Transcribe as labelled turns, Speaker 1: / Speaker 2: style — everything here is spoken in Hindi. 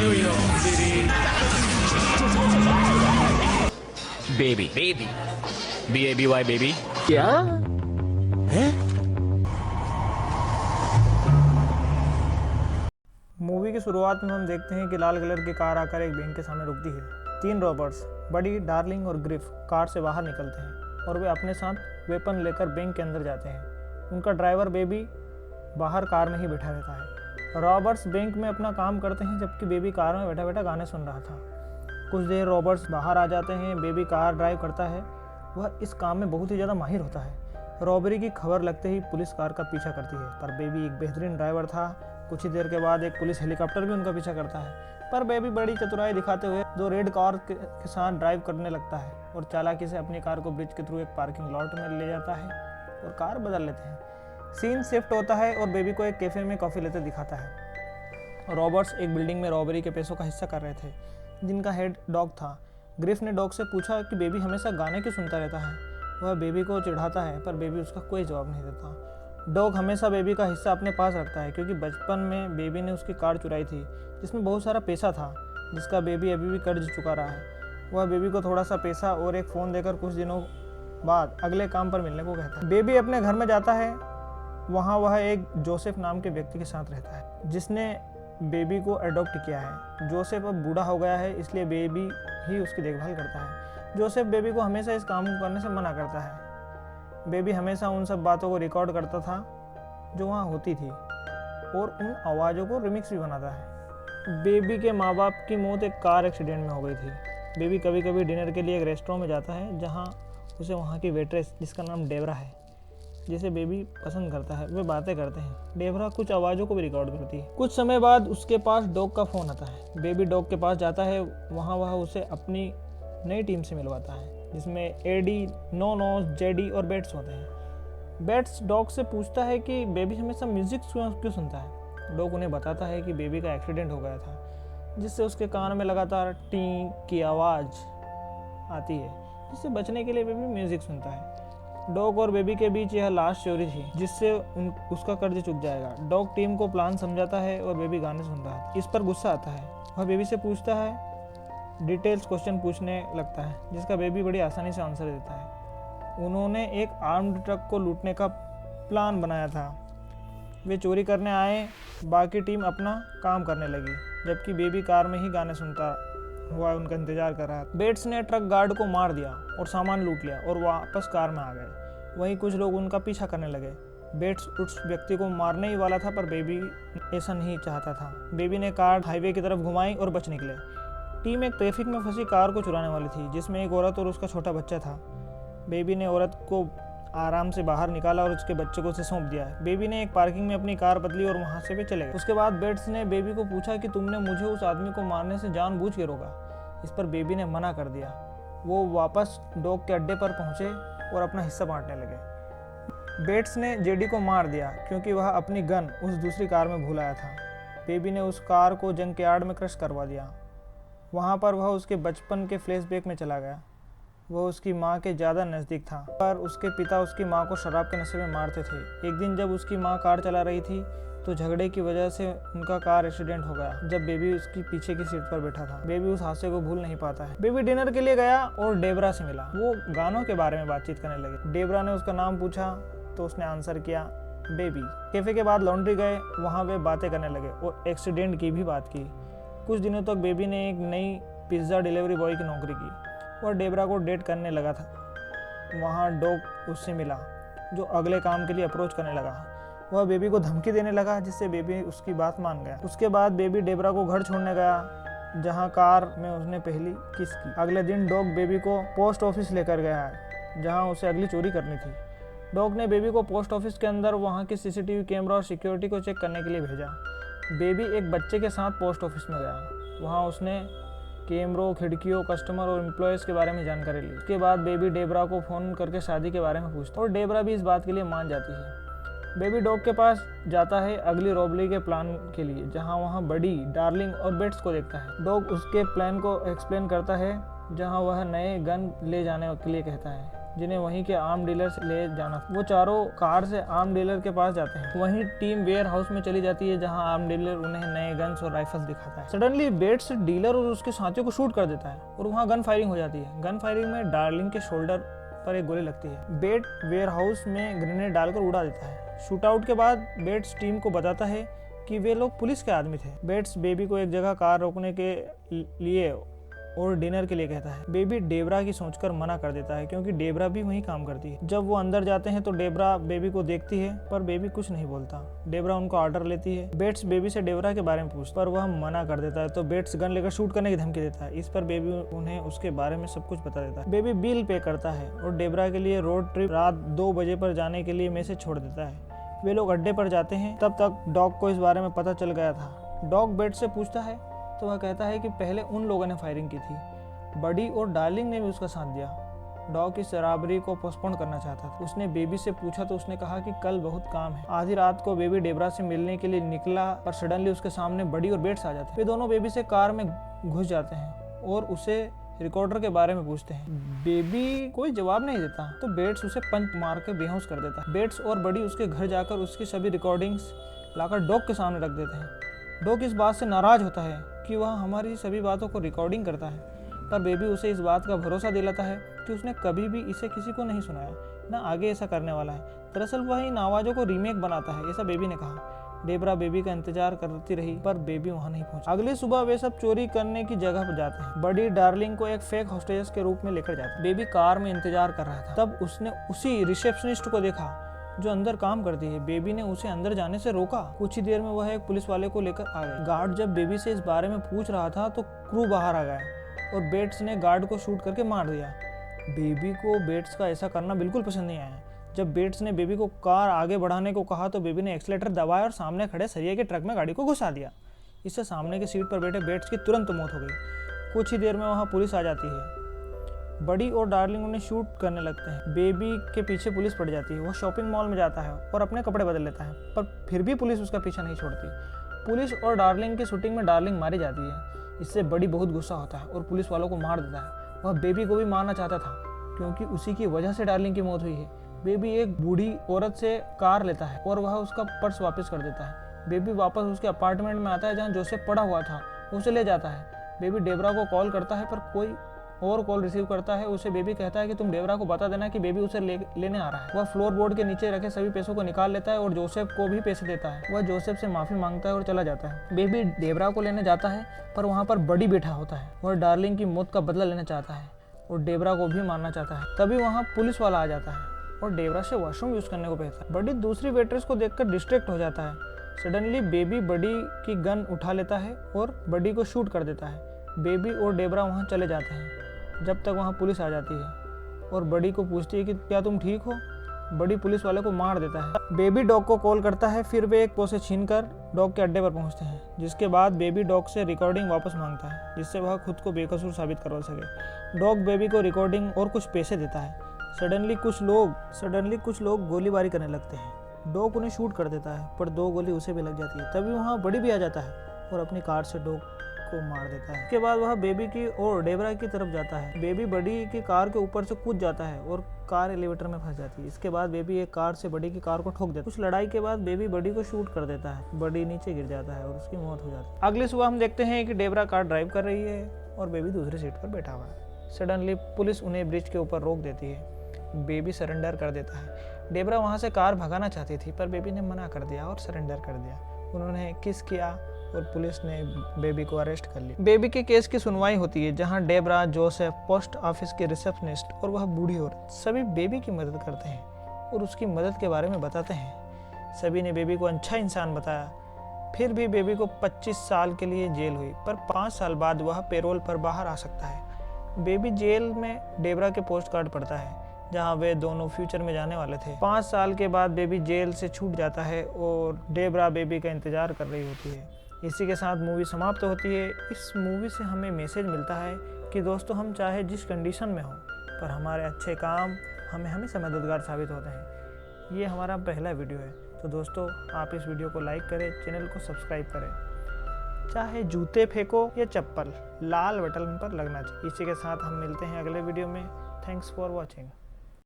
Speaker 1: Baby baby BABY baby.
Speaker 2: क्या है?
Speaker 3: मूवी की शुरुआत में हम देखते हैं कि लाल कलर की कार आकर एक बैंक के सामने रुकती है। 3 रॉबर्ट्स बडी, डार्लिंग और ग्रिफ कार से बाहर निकलते हैं और वे अपने साथ वेपन लेकर बैंक के अंदर जाते हैं। उनका ड्राइवर बेबी बाहर कार में ही बैठा रहता है। रॉबर्ट्स बैंक में अपना काम करते हैं जबकि बेबी कार में बैठा बैठा गाने सुन रहा था। कुछ देर रॉबर्ट्स बाहर आ जाते हैं। बेबी कार ड्राइव करता है। वह इस काम में बहुत ही ज़्यादा माहिर होता है। रॉबरी की खबर लगते ही पुलिस कार का पीछा करती है, पर बेबी एक बेहतरीन ड्राइवर था। कुछ ही देर के बाद एक पुलिस हेलीकॉप्टर भी उनका पीछा करता है, पर बेबी बड़ी चतुराई दिखाते हुए 2 रेड कार के साथ ड्राइव करने लगता है और चालाकी से अपनी कार को ब्रिज के थ्रू एक पार्किंग लॉट में ले जाता है और कार बदल लेते हैं। सीन शिफ्ट होता है और बेबी को एक कैफे में कॉफ़ी लेते दिखाता है। रॉबर्ट्स एक बिल्डिंग में रॉबरी के पैसों का हिस्सा कर रहे थे, जिनका हेड डॉग था। ग्रिफ ने डॉग से पूछा कि बेबी हमेशा गाने क्यों सुनता रहता है। वह बेबी को चिढ़ाता है, पर बेबी उसका कोई जवाब नहीं देता। डॉग हमेशा बेबी का हिस्सा अपने पास रखता है क्योंकि बचपन में बेबी ने उसकी कार चुराई थी जिसमें बहुत सारा पैसा था, जिसका बेबी अभी भी कर्ज चुका रहा है। वह बेबी को थोड़ा सा पैसा और एक फ़ोन देकर कुछ दिनों बाद अगले काम पर मिलने को कहता है। बेबी अपने घर में जाता है। वहाँ वह एक जोसेफ नाम के व्यक्ति के साथ रहता है जिसने बेबी को अडॉप्ट किया है। जोसेफ अब बूढ़ा हो गया है, इसलिए बेबी ही उसकी देखभाल करता है। जोसेफ बेबी को हमेशा इस काम को करने से मना करता है। बेबी हमेशा उन सब बातों को रिकॉर्ड करता था जो वहाँ होती थी और उन आवाज़ों को रिमिक्स भी बनाता है। बेबी के माँ बाप की मौत एक कार एक्सीडेंट में हो गई थी। बेबी कभी कभी डिनर के लिए एक रेस्टोरेंट में जाता है जहाँ उसे वहाँ की वेट्रेस, जिसका नाम डेबरा है, जिसे बेबी पसंद करता है, वे बातें करते हैं। डेबरा कुछ आवाज़ों को भी रिकॉर्ड करती है। कुछ समय बाद उसके पास डॉग का फ़ोन आता है। बेबी डॉग के पास जाता है। वहाँ वह उसे अपनी नई टीम से मिलवाता है जिसमें एडी, नो नोज, जेडी और बेट्स होते हैं। बेट्स डॉग से पूछता है कि बेबी हमेशा म्यूजिक क्यों सुनता है। डॉग उन्हें बताता है कि बेबी का एक्सीडेंट हो गया था जिससे उसके कान में लगातार टी की आवाज़ आती है, जिससे बचने के लिए बेबी म्यूजिक सुनता है। डॉग और बेबी के बीच यह लास्ट चोरी थी जिससे उसका कर्ज चुक जाएगा। डॉग टीम को प्लान समझाता है और बेबी गाने सुन रहा है। इस पर गुस्सा आता है। वह बेबी से पूछता है, डिटेल्स क्वेश्चन पूछने लगता है, जिसका बेबी बड़ी आसानी से आंसर देता है। उन्होंने एक आर्म्ड ट्रक को लूटने का प्लान बनाया था। वे चोरी करने आए, बाकी टीम अपना काम करने लगी, जबकि बेबी कार में ही गाने सुनता हुआ उनका इंतजार कर रहा था। बेट्स ने ट्रक गार्ड को मार दिया और सामान लूट लिया और वापस कार में आ गए। वहीं कुछ लोग उनका पीछा करने लगे। बेट्स उस व्यक्ति को मारने ही वाला था, पर बेबी ऐसा नहीं चाहता था। बेबी ने कार हाईवे की तरफ घुमाई और बच निकले। टीम एक ट्रैफिक में फंसी कार को चुराने वाली थी, जिसमें एक औरत और उसका छोटा बच्चा था। बेबी ने औरत को आराम से बाहर निकाला और उसके बच्चे को उसे सौंप दिया। बेबी ने एक पार्किंग में अपनी कार बदली और वहां से वे चले गए। उसके बाद बेट्स ने बेबी को पूछा कि तुमने मुझे उस आदमी को मारने से जानबूझ के रोका। इस पर बेबी ने मना कर दिया। वो वापस डॉग के अड्डे पर पहुंचे और अपना हिस्सा बांटने लगे। बेट्स ने जेडी को मार दिया क्योंकि वह अपनी गन उस दूसरी कार में भूल आया था। बेबी ने उस कार को जंक यार्ड में क्रश करवा दिया। वहाँ पर वह उसके बचपन के फ्लैशबैक में चला गया। वह उसकी माँ के ज़्यादा नज़दीक था, पर उसके पिता उसकी माँ को शराब के नशे में मारते थे। एक दिन जब उसकी माँ कार चला रही थी तो झगड़े की वजह से उनका कार एक्सीडेंट हो गया जब बेबी उसकी पीछे की सीट पर बैठा था। बेबी उस हादसे को भूल नहीं पाता है। बेबी डिनर के लिए गया और डेबरा से मिला। वो गानों के बारे में बातचीत करने लगे। डेबरा ने उसका नाम पूछा तो उसने आंसर किया, बेबी। कैफे के बाद लॉन्ड्री गए, वहाँ वे बातें करने लगे और एक्सीडेंट की भी बात की। कुछ दिनों तक बेबी ने एक नई पिज़्ज़ा डिलीवरी बॉय की नौकरी की और डेबरा को डेट करने लगा था। वहाँ डॉग उससे मिला जो अगले काम के लिए अप्रोच करने लगा। वह बेबी को धमकी देने लगा जिससे बेबी उसकी बात मान गया। उसके बाद बेबी डेबरा को घर छोड़ने गया जहाँ कार में उसने पहली किस की। अगले दिन डॉग बेबी को पोस्ट ऑफिस लेकर गया है जहाँ उसे अगली चोरी करनी थी। डॉग ने बेबी को पोस्ट ऑफिस के अंदर वहाँ की सीसीटीवी कैमरा और सिक्योरिटी को चेक करने के लिए भेजा। बेबी एक बच्चे के साथ पोस्ट ऑफिस में गया। वहाँ उसने कैमरों, खिड़कियों, कस्टमर और एम्प्लॉयज़ के बारे में जानकारी ली। उसके बाद बेबी डेबरा को फ़ोन करके शादी के बारे में पूछता और डेबरा भी इस बात के लिए मान जाती है। बेबी डॉग के पास जाता है अगली रॉबरी के प्लान के लिए, जहाँ वहाँ बडी, डार्लिंग और बेट्स को देखता है। डॉग उसके प्लान को एक्सप्लेन करता है जहाँ वह नए गन ले जाने के लिए कहता है। जिन्हें वहीं के आर्म डीलर से ले जाना। वो चारों कार से आर्म डीलर के पास जाते हैं। वहीं टीम वेयर हाउस में चली जाती है, जहां आर्म डीलर उन्हें नए गन्स और राइफल्स दिखाता है। सडनली बेट्स डीलर और उसके साथियों को शूट कर देता है और वहाँ गन फायरिंग हो जाती है। गन फायरिंग में डार्लिंग के शोल्डर पर एक गोली लगती है। बेट वेयर हाउस में ग्रेनेड डालकर उड़ा देता है। शूट आउट के बाद बेट्स टीम को बताता है कि वे लोग पुलिस के आदमी थे। बेट्स बेबी को एक जगह कार रोकने के लिए और डिनर के लिए कहता है। बेबी डेबरा की सोचकर मना कर देता है, क्योंकि डेबरा भी वहीं काम करती है। जब वो अंदर जाते हैं तो डेबरा बेबी को देखती है, पर बेबी कुछ नहीं बोलता। डेबरा उनको ऑर्डर लेती है। बेट्स बेबी से डेबरा के बारे में पूछता, पर वह मना कर देता है, तो बेट्स गन लेकर शूट करने की धमकी देता है। इस पर बेबी उन्हें उसके बारे में सब कुछ बता देता है। बेबी बिल पे करता है और डेबरा के लिए रोड ट्रिप रात 2 बजे पर जाने के लिए मैसेज छोड़ देता है। वे लोग अड्डे पर जाते हैं। तब तक डॉग को इस बारे में पता चल गया था। डॉग बेट से पूछता है तो वह कहता है कि पहले उन लोगों ने फायरिंग की थी। बडी और डार्लिंग ने भी उसका साथ दिया। डॉग इस शराबरी को पोस्टपोन करना चाहता था। उसने बेबी से पूछा तो उसने कहा कि कल बहुत काम है। आधी रात को बेबी डेबरा से मिलने के लिए निकला, पर सडनली उसके सामने बडी और बेट्स आ जाते हैं। वे दोनों बेबी से कार में घुस जाते हैं और उसे रिकॉर्डर के बारे में पूछते हैं। बेबी कोई जवाब नहीं देता, तो बेट्स उसे पंच मार कर बेहोश कर देता है। बेट्स और बडी उसके घर जाकर उसकी सभी रिकॉर्डिंग्स लाकर डॉग के सामने रख देते हैं। डॉग इस बात से नाराज होता है कि वह हमारी सभी बातों को रिकॉर्डिंग करता है, पर बेबी उसे इस बात का भरोसा दिलाता है कि उसने कभी भी इसे किसी को नहीं सुनाया, न आगे ऐसा करने वाला है। दरअसल वह इन आवाज़ों को रीमेक बनाता है, ऐसा बेबी ने कहा। डेबरा बेबी का इंतजार करती रही, पर बेबी वहां नहीं पहुंची। अगली सुबह वे सब चोरी करने की जगह पर जाते हैं। बडी डार्लिंग को एक फेक हॉस्टेज के रूप में लेकर जाते हैं। बेबी कार में इंतजार कर रहा था। तब उसने उसी रिसेप्शनिस्ट को देखा जो अंदर काम करती है। बेबी ने उसे अंदर जाने से रोका। कुछ ही देर में वह एक पुलिस वाले को लेकर आ गए। गार्ड जब बेबी से इस बारे में पूछ रहा था तो क्रू बाहर आ गया और बेट्स ने गार्ड को शूट करके मार दिया। बेबी को बेट्स का ऐसा करना बिल्कुल पसंद नहीं आया। जब बेट्स ने बेबी को कार आगे बढ़ाने को कहा तो बेबी ने एक्सीलेटर दबाया और सामने खड़े सरिये के ट्रक में गाड़ी को घुसा दिया। इससे सामने की सीट पर बैठे बेट्स की तुरंत मौत हो गई। कुछ ही देर में वहां पुलिस आ जाती है। बडी और डार्लिंग उन्हें शूट करने लगते हैं। बेबी के पीछे पुलिस पड़ जाती है। वो शॉपिंग मॉल में जाता है और अपने कपड़े बदल लेता है, पर फिर भी पुलिस उसका पीछा नहीं छोड़ती। पुलिस और डार्लिंग की शूटिंग में डार्लिंग मारी जाती है। इससे बडी बहुत गुस्सा होता है और पुलिस वालों को मार देता है। वह बेबी को भी मारना चाहता था, क्योंकि उसी की वजह से डार्लिंग की मौत हुई है। बेबी एक बूढ़ी औरत से कार लेता है और वह उसका पर्स वापस कर देता है। बेबी वापस उसके अपार्टमेंट में आता है जहां जोसेफ पड़ा हुआ था, उसे ले जाता है। बेबी डेबरा को कॉल करता है, पर कोई और कॉल रिसीव करता है। उसे बेबी कहता है कि तुम डेबरा को बता देना कि बेबी उसे लेने आ रहा है। वह फ्लोर बोर्ड के नीचे रखे सभी पैसों को निकाल लेता है और जोसेफ को भी पैसे देता है। वह जोसेफ से माफी मांगता है और चला जाता है। बेबी डेबरा को लेने जाता है, पर वहाँ पर बडी बैठा होता है। वह डार्लिंग की मौत का बदला लेना चाहता है और डेबरा को भी मारना चाहता है। तभी वहाँ पुलिस वाला आ जाता है और डेबरा से वॉशरूम यूज करने को कहता है। बडी दूसरी वेट्रेस को देखकर डिस्ट्रैक्ट हो जाता है। सडनली बेबी बडी की गन उठा लेता है और बडी को शूट कर देता है। बेबी और डेबरा वहां चले जाते हैं जब तक वहां पुलिस आ जाती है और बडी को पूछती है कि क्या तुम ठीक हो। बडी पुलिस वाले को मार देता है। बेबी डॉग को कॉल करता है। फिर वे एक पोसे छीनकर डॉग के अड्डे पर पहुंचते हैं, जिसके बाद बेबी डॉग से रिकॉर्डिंग वापस मांगता है, जिससे वह खुद को बेकसूर साबित करवा सके। डॉग बेबी को रिकॉर्डिंग और कुछ पैसे देता है। सडनली कुछ लोग गोलीबारी करने लगते हैं। डॉग उन्हें शूट कर देता है, पर 2 गोली उसे भी लग जाती है। तभी वहाँ बडी भी आ जाता है और अपनी कार से डॉग को मार देता है। इसके बाद वह बेबी की और डेबरा की तरफ जाता है। बेबी बडी की कार के ऊपर से कूद जाता है और कार एलिवेटर में फंस जाती है। इसके बाद बेबी एक कार से बडी की कार को ठोक देता है। कुछ लड़ाई के बाद बेबी बडी को शूट कर देता है। बडी नीचे गिर जाता है और उसकी मौत हो जाती है। अगली सुबह हम देखते हैं कि डेबरा कार ड्राइव कर रही है और बेबी दूसरी सीट पर बैठा हुआ है। सडनली पुलिस उन्हें ब्रिज के ऊपर रोक देती है। बेबी सरेंडर कर देता है। डेबरा वहां से कार भगाना चाहती थी, पर बेबी ने मना कर दिया और सरेंडर कर दिया। उन्होंने किस किया और पुलिस ने बेबी को अरेस्ट कर लिया। बेबी के केस की सुनवाई होती है, जहां डेबरा, जोसेफ, पोस्ट ऑफिस के रिसेप्शनिस्ट और वह बूढ़ी औरत सभी बेबी की मदद करते हैं और उसकी मदद के बारे में बताते हैं। सभी ने बेबी को अच्छा इंसान बताया। फिर भी बेबी को 25 साल के लिए जेल हुई, पर 5 साल बाद वह पेरोल पर बाहर आ सकता है। बेबी जेल में डेबरा के पोस्ट कार्ड पढ़ता है, जहां वे दोनों फ्यूचर में जाने वाले थे। 5 साल के बाद बेबी जेल से छूट जाता है और डेबरा बेबी का इंतजार कर रही होती है। इसी के साथ मूवी समाप्त होती है। इस मूवी से हमें मैसेज मिलता है कि दोस्तों, हम चाहे जिस कंडीशन में हो, पर हमारे अच्छे काम हमें हमेशा मददगार साबित होते हैं। ये हमारा पहला वीडियो है, तो दोस्तों आप इस वीडियो को लाइक करें, चैनल को सब्सक्राइब करें। चाहे जूते फेंको या चप्पल, लाल बटन पर लगना चाहिए। इसी के साथ हम मिलते हैं अगले वीडियो में। Thanks for watching.